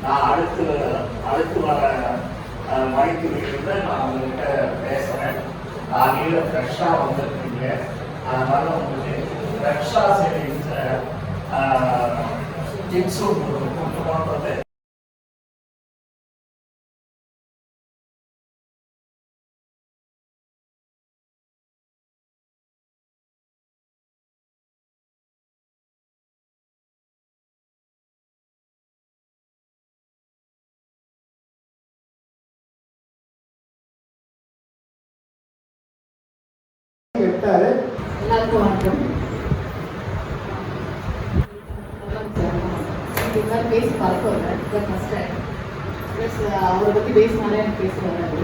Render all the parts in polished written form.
நான் அடுத்து வர வாய்ப்புகளில் நான் உங்கள்கிட்ட பேசுகிறேன். காலையில் ஃப்ரெஷ்ஷாக வந்துருக்கீங்க, அதனால் உங்களுக்கு ஃப்ரெஷ்ஷாக செய்கிற டிப்ஸும் உங்களுக்கு கொடுக்கணுன்றது எல்லாருக்கும் வணக்கம். பேசி பழக்கம் இல்லை, ஃபர்ஸ்ட் டைம். ப்ளஸ் அவரை பற்றி பேசினாலே எனக்கு பேச வராது.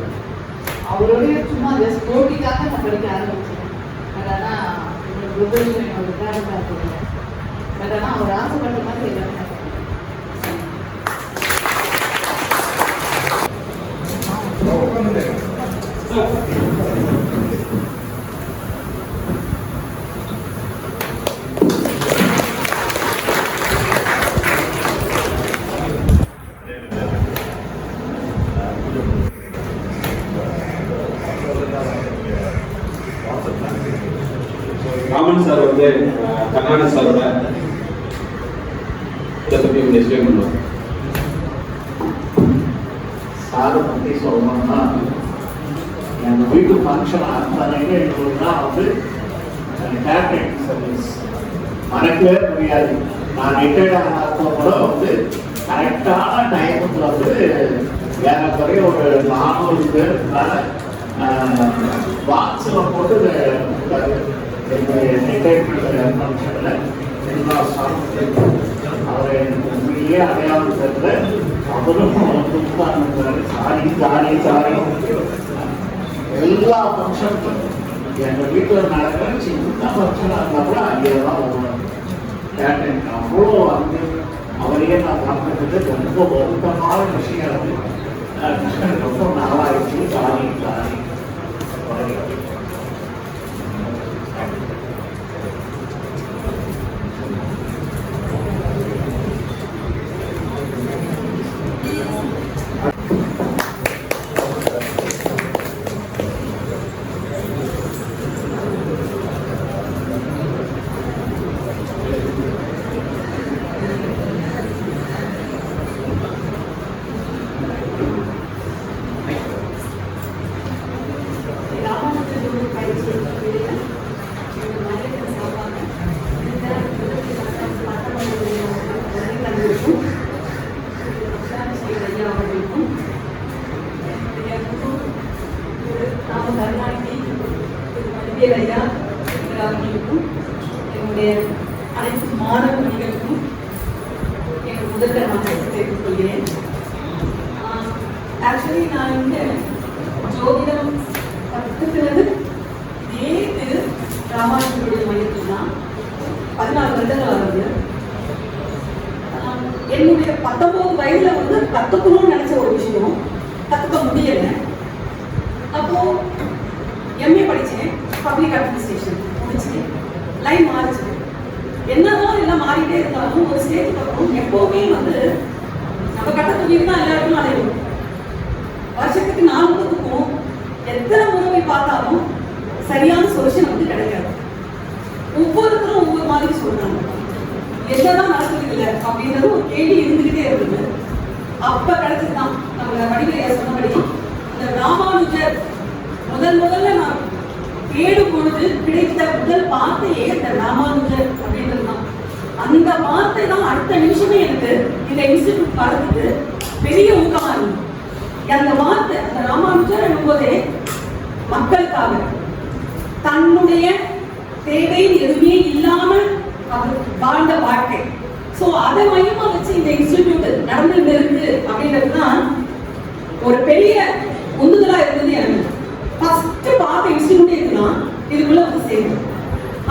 அவருடைய சும்மா ஜஸ்ட் போட்டிக்காக நான் படிக்க ஆரம்பிச்சேன். பட் ஆனால் என்னோட என்னோட பேரண்டாக இருக்குங்க. பட் ஆனால் அவர் ஆசைப்பட்ட மாதிரி எல்லாமே ராமன் சார் வந்து கர்நாடக சாரோட இதை பற்றி எக்ஸ்பிளைன் பண்ணுவாங்க. சாரை பற்றி சொல்லணும்னா எங்கள் வீட்டு ஃபங்க்ஷன் அந்த நிகழ்வுகள் தான் வந்து கேட்ரிங் சர்வீஸ் மறக்கவே முடியாது. நான் ரிட்டையர்ட் ஆனப்போ கூட வந்து கரெக்டான டைமுக்கு வந்து ஏறக்குறைய ஒரு 400 பேருக்கு மேலே பாக்ஸில் போட்டு ரிட்டையர்மெண்ட் ஃபங்க்ஷனில் எல்லா ஸ்டாஃபும் அவரை எனக்கு உண்மையிலே அடையாளம் தெரியல. அவரும் சாரி எல்லா ஃபங்க்ஷனுக்கும் எங்கள் வீட்டில் நடக்கிற சின்ன ஃபங்க்ஷனாக இருந்தால் கூட அங்கே தான் வருவாங்க. கேட்டேன் அவ்வளோ வந்து அவரையே நான் பார்க்கறது ரொம்ப வருத்தமான விஷயம். ரொம்ப நாளாயிடுச்சு. சாரி என்னுடைய அனைத்து மாணவர்களுக்கும் எனக்கு முதற்கமாக தெரிவித்துக் கொள்கிறேன். ஆக்சுவலி நான் இங்கே ஜோதிடம் கற்றுக்கிறது நேற்று ராமானுஜருடைய மையத்தில் தான் 14 வருடங்கள் ஆகுது. என்னுடைய 19 வயதுல வந்து கற்றுக்கணும்னு நினைச்ச ஒரு விஷயம் கற்றுக்க முடியல. அப்போ எம்ஏ படித்தேன், பப்ளிக் அட்மினிஸ்ட்ரேஷன் முடிச்சேன். லைன் மாறிச்சு. என்னதான் எல்லாம் மாறிட்டே இருந்தாலும் ஒரு ஸ்டேஜுக்கு அப்புறம் எப்பவுமே வந்து நம்ம கட்ட தொழில் தான் எல்லாருக்கும் அடையும். வருஷத்துக்கு 4 முறைக்கும் எத்தனை முறை பார்த்தாலும் சரியான சொல்யூஷன் வந்து கிடைக்காது. ஒவ்வொருத்தரும் ஒவ்வொரு மாதிரி சொல்றாங்க. என்னதான் நடக்குது இல்லை அப்படின்றது ஒரு கேள்வி இருந்துகிட்டே இருந்தது. அப்ப கிடைச்சதுதான் நம்ம வடிவேலையா சொன்னபடி இந்த ராமானுஜர் முதல்ல நான் தேடும் பொழுது கிடைத்த முதல் வார்த்தையே இந்த ராமானுஜர் அப்படின்றது தான். அந்த வார்த்தை தான் அடுத்த நிமிஷமே எனக்கு இந்த இன்ஸ்டிடியூட் பார்த்துட்டு பெரிய ஊக்கமா இருந்தது. அந்த வார்த்தை அந்த ராமானுஜர் என்பதே மக்களுக்காக தன்னுடைய தேவை எதுவுமே இல்லாமல் அவர் வாழ்ந்த வாழ்க்கை. ஸோ அதை மையமா வச்சு இந்த இன்ஸ்டிடியூட் நடந்துட்டு இருக்கு அப்படின்றது தான் ஒரு பெரிய உந்துதலா இருந்தது. எனக்கு ஃபர்ஸ்ட் பார்த்த இன்ஸ்டிடியூட் இதுதான், இதுக்குள்ள வந்து சேரும்.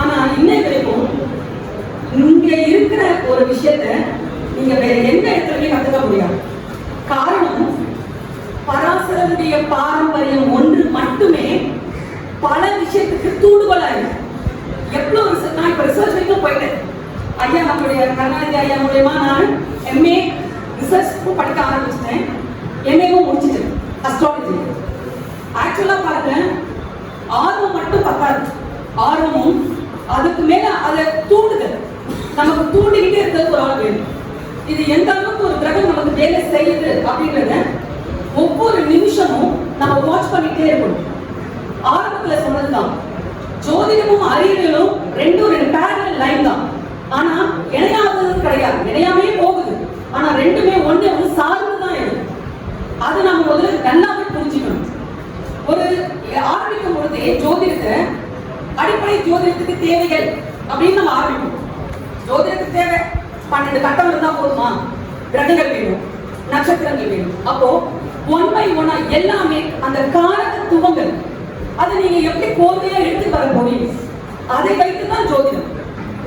ஆனா இன்னைக்கு வரைக்கும் இங்க இருக்கிற ஒரு விஷயத்த நீங்க வேற எந்த இடத்துலயும் கத்துக்க முடியாது. காரணம் பராசரனுடைய பாரம்பரியம் ஒன்று மட்டுமே பல விஷயத்துக்கு தூண்டுகோலா இருக்கு. எவ்வளவு நான் இப்ப ரிசர்ச் வரைக்கும் போயிட்டேன். ஐயா நம்மளுடைய கருணாநிதி ஐயா மூலமா நான் எம்ஏ ரிசர்ச் படிக்க ஆரம்பிச்சிட்டேன். எம்ஏவும் முடிச்சிட்டேன் அஸ்ட்ராலஜி. ஆக்சுவலா பாருங்க, ஆர்வம் மட்டும் பத்தாது. ஆர்வமும் அதுக்கு மேல அதை தூண்டுதல், நமக்கு தூண்டிக்கிட்டே இருக்கிறது ஒரு ஆள் வேணும். இது எந்த அளவுக்கு ஒரு கிரகம் நமக்கு வேலை செய்யுது அப்படின்றத ஒவ்வொரு நிமிஷமும் நம்ம வாட்ச் பண்ணிட்டே இருக்கணும். ஆரம்பத்துல சொன்னதுதான், ஜோதிடமும் அறிவியலும் ரெண்டு பேரல் லைன் தான். ஆனா இணையாதது கிடையாது, இணையாமே போகுது. ஆனா ரெண்டுமே ஒண்ணு சார்ந்துதான் இருக்கு. அது நம்ம முதல்ல நல்லாவே புரிஞ்சுக்கணும். ஒரு ஆரம்பிக்கும் பொழுதே ஜோதிடத்தை அடிப்படை ஜோதிடத்துக்கு தேவைகள் அப்படின்னு நம்ம ஆரம்பிக்கணும். ஜோதிடத்துக்கு தேவை 12 கட்டம் இருந்தா போதுமா? கிரகங்கள் வேணும், நட்சத்திரங்கள் வேணும். அப்போ 1 by 1 எல்லாமே அந்த காரகத்துவங்கள் அதை நீங்க எப்படி கோர்வையா எடுத்து வர போறீங்க, அதை வைத்துதான் ஜோதிடம்.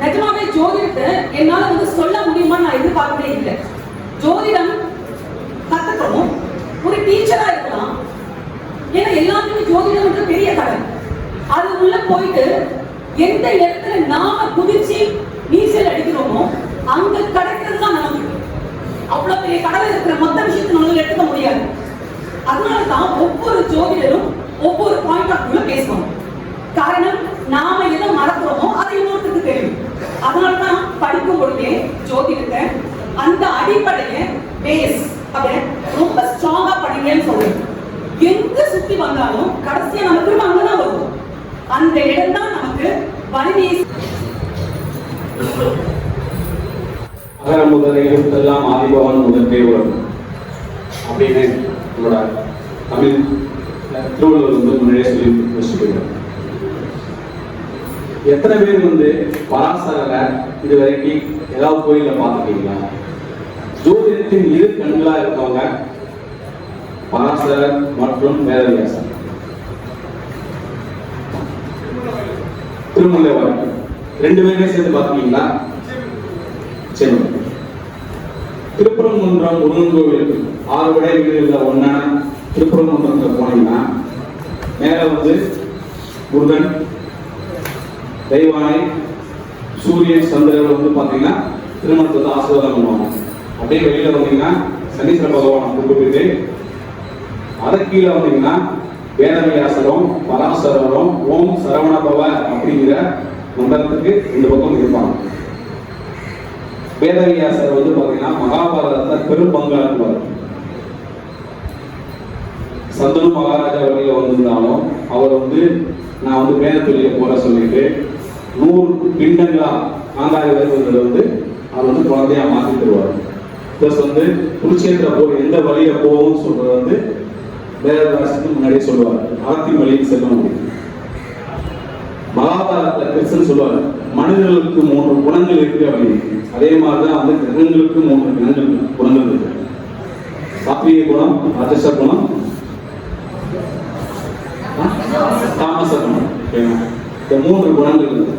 நிஜமாவே ஜோதிடத்தை என்னால சொல்ல முடியுமா நான் எதிர்பார்க்கவே இல்லை. ஜோதிடம் கத்துக்கணும், ஒரு டீச்சரா இருக்கலாம். ஏன்னா எல்லாத்துக்குமே ஜோதிடம் பெரிய கடல். அது உள்ள போயிட்டு எந்த இடத்துல நாம குதிச்சு நீச்சல் அடிக்கிறோமோ அங்க கிடைக்கிறது தான் நமக்கு. அவ்வளவு பெரிய கடல் இருக்கிற மொத்த விஷயத்தை நம்மளால எடுத்துக்க முடியாது. அதனாலதான் ஒவ்வொரு ஜோதிடரும் ஒவ்வொரு பாயிண்ட் ஆஃப் வியூல பேசுவாங்க. காரணம், நாம எதை மறக்கிறோமோ அதை இன்னொருத்தருக்கு தெரியும். அதனாலதான் படிக்கும் பொழுதே ஜோதிடத்தை அந்த அடிப்படையை பேஸ் ரொம்ப ஸ்ட்ராங்கா படிங்கன்னு சொல்றேன். எங்க சுத்தி வந்தாலும் கடைசியா நம்ம திரும்ப அங்கதான் வருவோம். அந்த இடம் தான் நமக்கு வலிமையை. அகர முதல் எழுத்தெல்லாம் ஆதிபவன் முதற்கே வரும் அப்படின்னு நம்மளோட தமிழ் திருவள்ளுவர் முன்னாடியே சொல்லி வச்சுருக்காங்க. எத்தனை பேர் பராசரரை இது வரைக்கும் ஏதாவது கோயில பார்த்துருக்கீங்களா? ஜோதிடத்தின் இரு கண்களா இருக்கவங்க பராசரர் மற்றும் வேதவியாசர். திருமலைவர் 2 பேருமே சேர்ந்து பார்த்துருக்கீங்களா? சரி. திருப்பரங்குன்றம் முருகன் கோவில் 6 விடை வீடுகளில் ஒன்னான திருப்பரங்குன்றத்தில் போனீங்கன்னா மேல முருகன், தெய்வானை, சூரியன், சந்திரன் பார்த்தீங்கன்னா திருமணத்தை ஆசீர்வாதம் பண்ணுவாங்க. அப்படியே வெளியில வந்தீங்கன்னா சனீஸ்வர பகவானை கூப்பிட்டு, அதை கீழே வந்தீங்கன்னா வேதவியாசரும் பராசரரும் ஓம் சரவணபவ அப்படிங்கிற மந்திரத்துக்கு 2 பக்கம் இருப்பாங்க. வேதவியாசர் பாத்தீங்கன்னா மகாபாரதத்தை பெரும் பங்காற்றுவார். சந்தனு மகாராஜா வழியில வந்திருந்தாலும் அவர் நான் வேத தொழில போற சொல்லிட்டு 100 பிண்டங்களா ஆங்காரி வருவதை அவர் குழந்தையா மாற்றி தருவார். பிளஸ் குருட்சேத்திர போர் எந்த வழியில போகும் சொல்றது வேதவியாசத்துக்கு முன்னாடியே சொல்லுவார். அறத்தின் வழியில் செல்ல முடியும். மகாபாரதத்துல கிருஷ்ணன் சொல்லுவார், மனிதர்களுக்கு 3 குணங்கள் இருக்கு அப்படின்னு. அதே மாதிரிதான் கிரகங்களுக்கு 3 குணங்கள் இருக்கு. சாத்வீக குணம், ராஜச குணம், தாமச குணம். இந்த 3 குணங்கள் இருக்கு.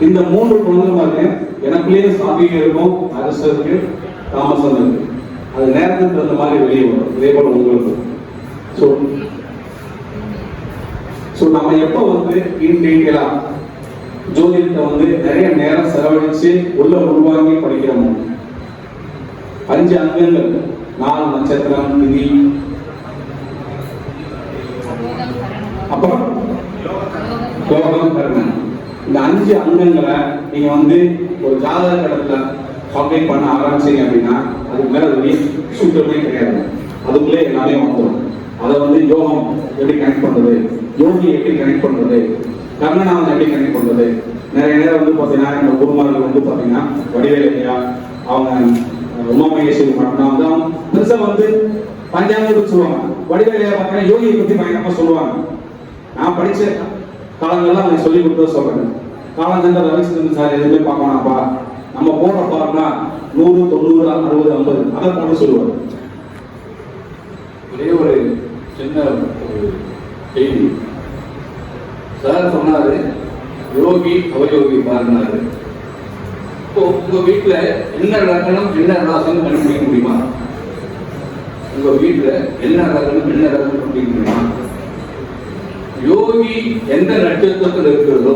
இந்த 3 குணங்கள் பாருங்க, எனக்குள்ளேயே சாத்வீகம் இருக்கும், ராஜசம் இருக்கு, தாமசம் இருக்கு. அது நேரத்துக்கு தகுந்த மாதிரி வெளியே வரும். இதே போல உங்களுக்கு நம்ம எப்ப டீட்டெயிலா ஜோதிடத்தை நிறைய நேரம் செலவழிச்சு உள்ள உள்வாங்கி படிக்கிறோமோ, 5 அங்கங்கள், 4 நட்சத்திரம், திதி, அப்புறம் யோகம், கர்மம், இந்த 5 அங்கங்களை நீங்க ஒரு ஜாதக கடத்துல கம்ப்ளீட் பண்ண ஆரம்பிச்சீங்க அப்படின்னா அதுக்கு மேல சூத்திரமே கிடையாது. அதுக்குள்ளே எல்லாமே வந்துடும். அதை யோகம் எப்படி கனெக்ட் பண்றது, யோகி எப்படி கனெக்ட் பண்றது, கர்ணனாவை எப்படி கனெக்ட் பண்றது. நிறைய நேரம் பாத்தீங்கன்னா இந்த குருமார்கள் பாத்தீங்கன்னா வடிவேலையா அவங்க உமாமகேஸ்வரி மட்டும்தான் அவங்க பெருசா பஞ்சாங்க சொல்லுவாங்க. வடிவேலையா பாத்தீங்கன்னா யோகியை பத்தி பயங்கரமா சொல்லுவாங்க. நான் படிச்ச காலங்கள்லாம் அவங்க சொல்லி கொடுத்தத சொல்றேன். காலஞ்சந்தர் ரவிச்சந்திரன் சார் எதுவுமே பார்க்க வேணாப்பா, நம்ம போற பாருன்னா 100, 90, 60, 50 அதை போட்டு சொல்லுவார். ஒரே ஒரு சின்ன செய்தி சார் சொன்னாரு, யோகி அவயோகி பாருனாரு. இப்போ உங்க வீட்டுல என்ன லக்னம் என்ன ராசம் கண்டுபிடிக்க முடியுமா? உங்க வீட்டுல என்ன லக்னம் என்ன ராசம் கண்டுபிடிக்க முடியுமா? யோகி எந்த நட்சத்திரத்தில் இருக்கிறதோ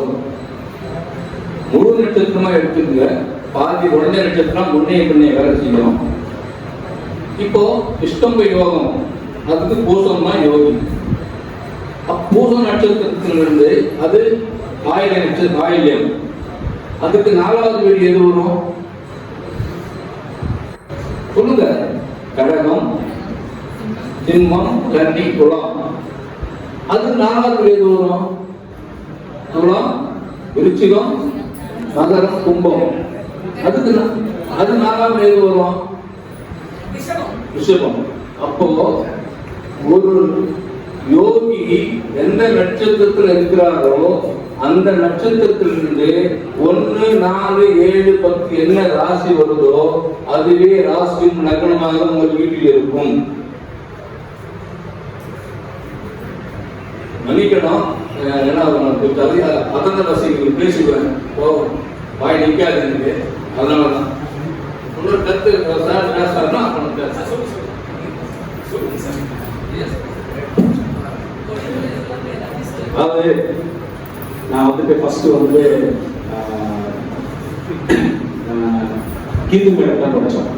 முழு நட்சத்திரமா எடுத்துக்கங்க. பாதி உடனே நட்சத்திரம் முன்னைய பின்னைய வேலை செய்யும். இப்போ இஷ்டம்ப யோகம், அதுக்கு பூசம் தான் யோகி. பூச நட்சத்திரத்திலிருந்து அது ஆயில்யம், அதுக்கு 4வது வீடு எது வரும் சொல்லுங்க? கடகம், சிம்மம், கன்னி, துலாம். அது 4வது வீடு எது வரும்? துலாம், விருச்சிகம், மகரம், கும்பம். அது 4வது எது வரும்? ரிஷபம். அப்போ ஒரு யோகி எந்த நட்சத்திரத்தில் இருக்கிறாரோ அந்த நட்சத்திரத்திலிருந்து 1, 4, 7, 10 என்ன ராசி வருதோ அதுவே ராசியும் லக்னமாக உங்கள் வீட்டில் இருக்கும். மன்னிக்கணும், ஏன்னா அத்தனை ராசிக்கு பேசுவேன், வாய் நிற்காது எனக்கு. அதனாலதான் இன்னொரு கருத்து சார் பேசுறாருன்னா அதாவது நான் வந்துட்டு ஃபர்ஸ்ட் வந்து கீந்து மேடம் தான் படித்தோம்.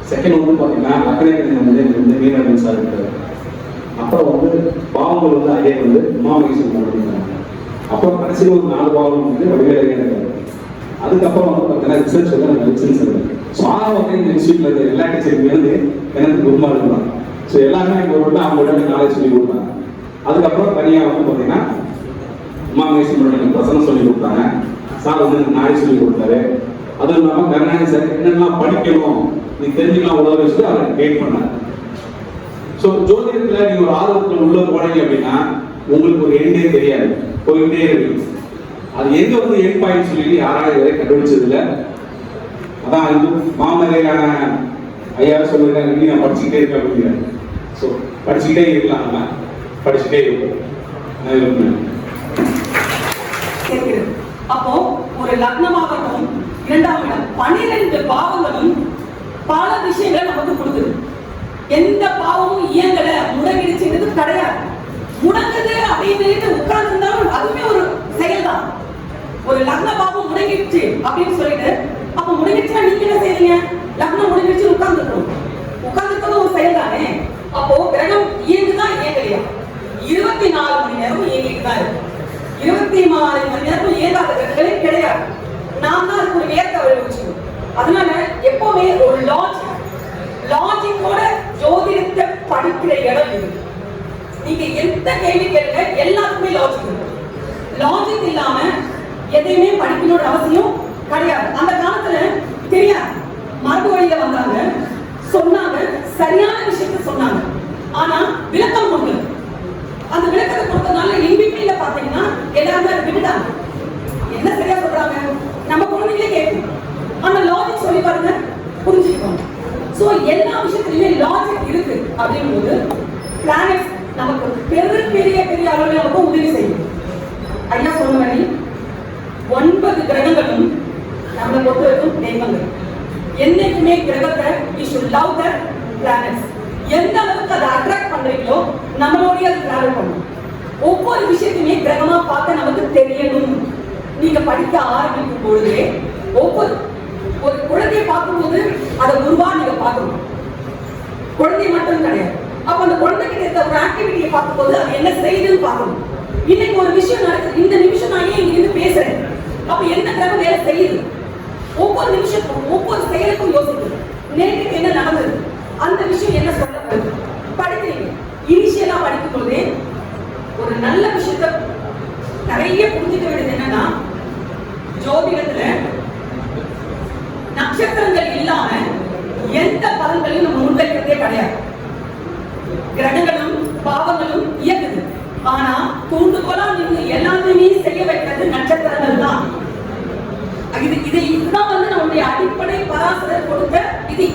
செகண்ட் வந்து பார்த்தீங்கன்னா அக்கறைக்கணி வந்து எனக்கு வந்து மீனவன் சார் இருக்காரு. அப்புறம் வந்து பாவங்கள் வந்து அதே வந்து உமாமகேஸ்வரன் பண்ணியிருந்தாங்க. அப்புறம் கடைசியில் ஒரு 4 பாவம் வந்து வடிவேலையே இருக்காரு. அதுக்கப்புறம் வந்து பார்த்தீங்கன்னா ரிசர்ச் வந்து எனக்கு லிசன்ஸ் இருக்குது. ஸோ வந்து இந்த இன்ஸ்டியூட்ல இருக்க எல்லா டீச்சருமே வந்து எனக்கு குருமா இருந்தாங்க. ஸோ எல்லாமே எங்கள் ஊரில் அவங்களோட நாலேஜ் சொல்லி கொடுத்தாங்க. அதுக்கப்புறம் தனியாக வந்து பார்த்தீங்கன்னா உமாமகேஸ்வரன் எனக்கு பிரசனம் சொல்லி கொடுத்தாங்க. சார் வந்து எனக்கு நாலேஜ் சொல்லி கொடுத்தாரு. அதுவும் இல்லாமல் கருணாநிதி சார் என்னெல்லாம் படிக்கணும் நீ தெரிஞ்சுக்கலாம் உதவி வச்சுட்டு அவரை கைட் பண்ணார். ஸோ ஜோதிடத்தில் நீங்கள் ஒரு ஆர்வத்தில் உள்ள போனீங்க அப்படின்னா உங்களுக்கு ஒரு எண்டே தெரியாது, போயிட்டே இருக்கு. அது எங்க வந்து எண்ட் பாயிண்ட் சொல்லிட்டு யாராவது எதை கண்டுபிடிச்சது இல்லை. அதான் இது மாமலையான ஐயா சொல்லிருக்காங்க, நீ நான் படிச்சுக்கிட்டே இருக்கேன் அப்படிங்கிறாங்க. ஸோ படிச்சுக்கிட்டே இருக்கலாம், நம்ம படிச்சுட்டே இருப்போம். அப்போ ஒரு லக்னமாகட்டும் 2ஆம் இடம் 12 பாவங்களும் பல விஷயங்களை நமக்கு கொடுக்குது. எந்த பாவமும் இயங்கல முடங்கிடுச்சுங்கிறது கிடையாது. முடங்குது அப்படின்னு உட்கார்ந்து இருந்தாலும் அதுவுமே ஒரு செயல் தான். ஒரு லக்ன பாவம் முடங்கிடுச்சு அப்படின்னு சொல்லிட்டு அப்ப முடங்கிடுச்சுன்னா நீங்க என்ன செய்றீங்க? லக்னம் முடங்கிடுச்சு உட்கார்ந்துக்கிறது ஒரு செயல் தானே. அப்போ கிரகம் இயங்குதான் இயங்கலையா? 24 மணி நேரம் இயங்கிட்டு தான் இருக்கு. 24 மணி நேரம் இயங்காத கிரகங்களே கிடையாது. நாம் தான் அதுக்கு ஒரு ஏற்க வச்சுக்கணும். அதனால எப்பவுமே ஒரு லாஜிக்கோட ஜோதிடத்தை படிக்கிற இடம் இது. நீங்க எந்த கேள்வி கேளுங்க, எல்லாத்துக்குமே லாஜிக் இருக்கு. லாஜிக் இல்லாம எதையுமே படிக்கணும்னு அவசியம் கிடையாது. அந்த காலத்துல தெரியாது, மரபு வழியில வந்தாங்க, சொன்னாங்க, சரியான விஷயத்த சொன்னாங்க. ஆனா விளக்கம் கொண்டு அந்த விளக்கத்தை கொடுத்ததுனால இன்பிட்வீன்ல பாத்தீங்கன்னா எல்லாருமே அதை விட்டுட்டாங்க. என்ன சரியா சொல்றாங்க நம்ம குழந்தைங்களே கேட்கும். ஆனா லாஜிக் சொல்லி பாருங்க, புரிஞ்சுக்கோங்க. சோ எல்லா விஷயத்திலுமே லாஜிக் இருக்கு அப்படிங்கும்போது பிளானட்ஸ் நமக்கு பெரிய அளவில் நமக்கு உதவி செய்யும். ஐயா சொன்ன மாதிரி 9 கிரகங்களும் நம்மளை பொறுத்தவரைக்கும் தெய்வங்கள். என்னைக்குமே கிரகத்தை we should love the planets. எந்த அளவுக்கு அதை அட்ராக்ட் பண்றீங்களோ நம்மளோடய அது டிராவல் பண்ணும். ஒவ்வொரு விஷயத்தையுமே கிரகமா பார்க்க நமக்கு தெரியணும். நீங்க படிக்க ஆரம்பிக்கும் பொழுதே ஒரு குழந்தையை பார்க்கும்போது அதை உருவா நீங்க பார்க்கணும். குழந்தை மட்டும் கிடையாது. அப்ப அந்த குழந்தைகிட்ட இருக்க ஒரு ஆக்டிவிட்டியை பார்க்கும்போது அது என்ன செய்யுதுன்னு பார்க்கணும். இன்னைக்கு ஒரு விஷயம் நடக்குது, இந்த நிமிஷம் நான் ஏன் இங்கிருந்து பேசுறேன், அப்ப என்ன கிரகம் வேலை செய்யுது, ஒவ்வொரு நிமிஷத்துக்கும் ஒவ்வொரு செயலுக்கும் யோசிக்கணும். நேற்றுக்கு என்ன நடந்தது, அந்த விஷயம் என்ன சொல்லப்படுது படிக்கிறீங்க. இனிஷியலா படிக்கும் போதே ஒரு நல்ல விஷயத்த நிறைய புரிஞ்சுக்க வேண்டியது என்னன்னா, ஜோதிடத்துல நட்சத்திரங்கள் இல்லாம எந்த பலன்களையும் நம்ம முன்வைக்கிறதே கிடையாது. கிரகங்களும் பாவங்களும் இயக்குது. ஆனா தூண்டுகோலா நீங்க எல்லாத்தையுமே செய்ய வைக்கிறது நட்சத்திரங்கள் தான். இதுதான் வந்து நம்முடைய அடிப்படை பராசரர் கொடுத்த விதி.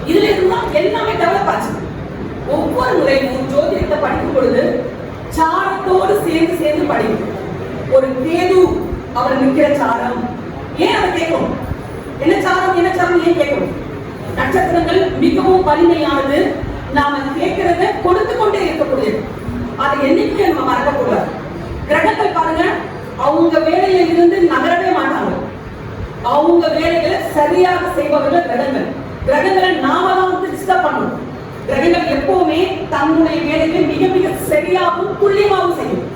இதுல இருந்தா எல்லாமே டெவலப் ஆச்சு. ஒவ்வொரு முறையும் ஜோதிடத்தை படிக்கும் பொழுது சாரத்தோடு சேர்ந்து படிக்கும். ஒரு கேது அவர் நிற்கிற சாரம் ஏன் அதை கேட்கணும், என்ன சாரம் ஏன் கேட்கணும்? நட்சத்திரங்கள் மிகவும் வலிமையானது. நாம கேட்கிறத கொடுத்து கொண்டே இருக்கக்கூடியது. அதை என்னைக்குமே நம்ம மறக்கக்கூடாது. கிரகங்கள் பாருங்க, அவங்க வேலையில இருந்து நகரவே மாட்டாங்க. அவங்க வேலைகளை சரியாக செய்பவர்கள் கிரகங்கள். கிரகங்களை நாம தான் வந்து டிஸ்டர்ப் பண்ணணும். கிரகங்கள் எப்பவுமே தன்னுடைய வேலையை மிக மிக சரியாகவும் துல்லியமாகவும் செய்யும்.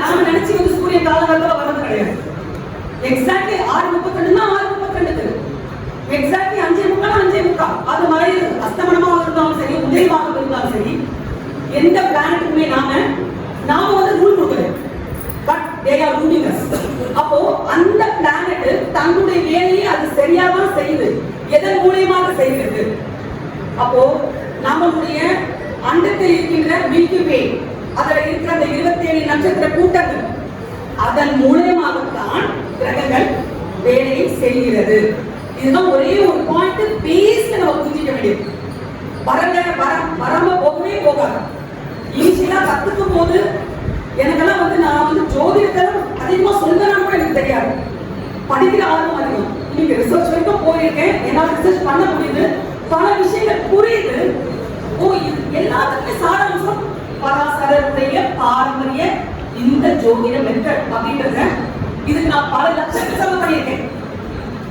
நாம நினைச்சு வந்து சூரியன் காலகாலத்துல வர்றது கிடையாது. Exactly 6:32 6:32, exactly 5:45 5:45. அது மாதிரி அஸ்தமனமாக இருந்தாலும் சரி, உதயமாக இருந்தாலும் சரி, எந்த பிளானட்டுக்குமே நாம வந்து ரூல் கொடுக்கல. But they are ruling us. அப்போ அந்த பிளானட் தன்னுடைய வேலையை அது சரியா தான் செய்யுது. எதன் மூலமாக செய்கிறது? அப்போ நம்மளுடைய அண்டத்தில் இருக்கின்ற மில்கி வே, அதுல இருக்கிற அந்த 27 நட்சத்திர கூட்டங்கள், அதன் மூலமாகத்தான் கிரகங்கள் வேலையை செய்கிறது. இதுதான் ஒரே ஒரு பாயிண்ட் பேஸ்ல நம்ம புரிஞ்சிக்க வேண்டியது. வரம்ப போகவே போகாது. ஈஸியா கத்துக்கும் போது எனக்கெல்லாம் வந்து நான் வந்து ஜோதிடத்தை அதிகமா சொல்லணும்னு கூட எனக்கு தெரியாது. படிக்கிற ஆர்வம் அதிகம். இன்னைக்கு ரிசர்ச் வரைக்கும் போயிருக்கேன். என்னால ரிசர்ச் பண்ண முடியுது. பல விஷயங்கள் புரியுது. இது எல்லாத்துக்குமே சாராம்சம் பராசரருடைய பாரம்பரிய இந்த ஜோதிட மெத்தட் அப்படின்றத இதுக்கு நான் பல லட்சங்கள் செலவு பண்ணியிருக்கேன்.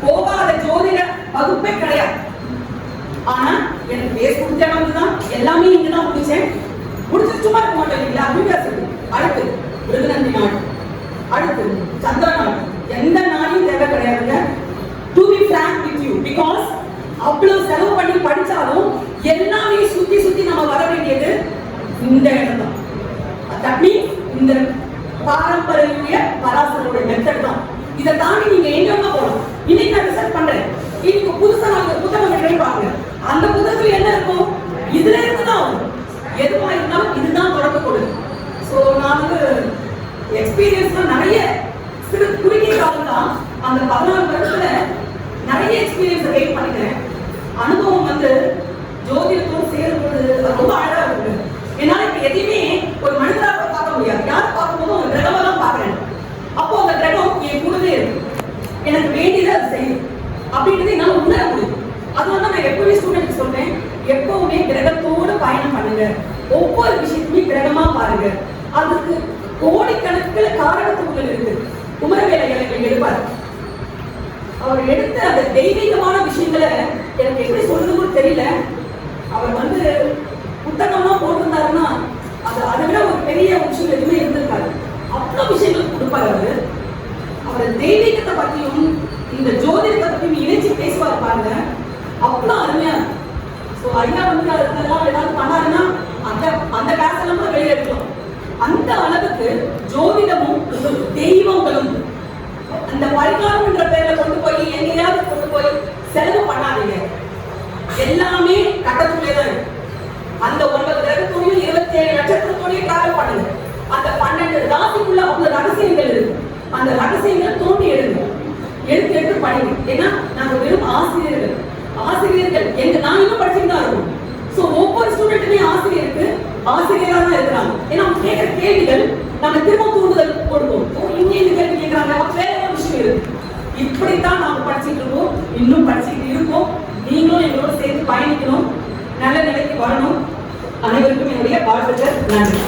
போகாத ஜோதிட வகுப்பே கிடையாது. ஆனா எனக்கு பேஸ் கொடுத்த இடம் தான், எல்லாமே இங்கதான் முடிச்சேன். முடிச்சு சும்மா இருக்க மாட்டேன் இல்லைங்களா? அபிவியாசம் அடுத்து விருதுநந்தி நாடு, அடுத்து சந்திர நாடு, எந்த நாடும் தேவை கிடையாதுங்க. To be frank with you, because அவ்வளவு செலவு பண்ணி படிச்சாலும் எல்லாமே சுத்தி சுத்தி நம்ம வர வேண்டியது இந்த இடம் தான். தட் மீன்ஸ் இந்த பாரம்பரிய பராசரோட மெத்தட் தான். இதை தாண்டி நீங்க எங்க போகலாம். இன்னைக்கு நான் ரிசர்ச் பண்றேன். இன்னைக்கு புதுசா நான் புத்தகம் கிடைப்பாங்க. அந்த புத்தகத்துல என்ன இருக்கும்? இதுல இருந்துதான் வரும். எதுவா இருந்தாலும் இதுதான் தொடர்பு கொடுது. ஸோ நான் வந்து எக்ஸ்பீரியன்ஸ்ல நிறைய சிறு குறுகிய காலம் தான், அந்த 14 வருஷத்துல நிறைய எக்ஸ்பீரியன்ஸ் கெயின் பண்ணிக்கிறேன். அனுபவம் வந்து ஜோதிடத்தோடு சேரும்போது ரொம்ப அழகா இருக்கு. என்னால இப்ப எதையுமே ஒரு மனிதராக பார்க்க முடியாது. யார் பார்க்கும்போது ஒரு கிரகமா தான் பாக்குறேன். அப்போ அந்த கிரகம் என் கூடவே இருக்கு. எனக்கு வேண்டியதை அது செய்யும் அப்படின்றது என்னால உணர முடியும். அது வந்து நான் எப்பவுமே ஸ்டூடெண்ட் சொல்றேன், எப்பவுமே கிரகத்தோடு பயணம் பண்ணுங்க. ஒவ்வொரு விஷயத்துமே கிரகமா பாருங்க. அதுக்கு கோடிக்கணக்கில் காரணத்துவங்கள் இருக்கு. குமரவேலைகள் எடுப்பாரு. அவர் எடுத்த அந்த தெய்வீகமான விஷயங்களை எனக்கு எப்படி சொல்றதுன்னு தெரியல. அவர் வந்து புத்தகம்லாம் போட்டிருந்தாருன்னா அது அதை விட ஒரு பெரிய விஷயம் எதுவுமே இருந்திருக்காரு. அவ்வளவு விஷயங்கள் கொடுப்பாரு அவரு. அவர் தெய்வீகத்தை பத்தியும் இந்த ஜோதிடத்தை பத்தியும் இணைச்சு பேசுவார் பாருங்க, அவ்வளவு அருமையா. ஸோ ஐயா வந்து அதெல்லாம் ஏதாவது பண்ணாருன்னா அந்த காசெல்லாம் கூட வெளியெடுக்கலாம். அந்த அளவுக்கு ஜோதிடமும் தெய்வங்களும் அந்த பரிகாரம் என்ற பெயர்ல கொண்டு போய் எங்கேயாவது கொண்டு போய் செலவு பண்ணாதீங்க. எல்லாமே கட்டத்துக்குள்ளே தான் இருக்கு. அந்த 9 கிரகத்தோடையும் 27 நட்சத்திரத்தோடையும் டிராவல் பண்ணுங்க. அந்த 12 ராசிக்குள்ள அவ்வளவு ரகசியங்கள் இருக்கு. அந்த ரகசியங்களை தோண்டி எடுத்து படிங்க. ஏன்னா நாங்க வெறும் ஆசிரியர்கள் நான் இன்னும் படிச்சுட்டு தான் இருக்கோம். ஸோ ஒவ்வொரு ஸ்டூடெண்ட்டுமே ஆசிரியராக தான் இருக்கிறாங்க. ஏன்னா அவங்க கேட்கிற கேள்விகள் நம்ம திரும்ப தூண்டுதல் கொடுப்போம். இங்க இந்த கேள்வி கேட்கிறாங்க, வேற ஒரு விஷயம் இருக்கு. இப்படித்தான் நாம படிச்சுட்டு இருக்கோம், இன்னும் படிச்சுட்டு இருக்கோம். நீங்களும் எங்களோட சேர்ந்து பயணிக்கணும், நல்ல நிலைக்கு வரணும். அனைவருக்கும் என்னுடைய வாழ்த்துக்கள். நன்றி.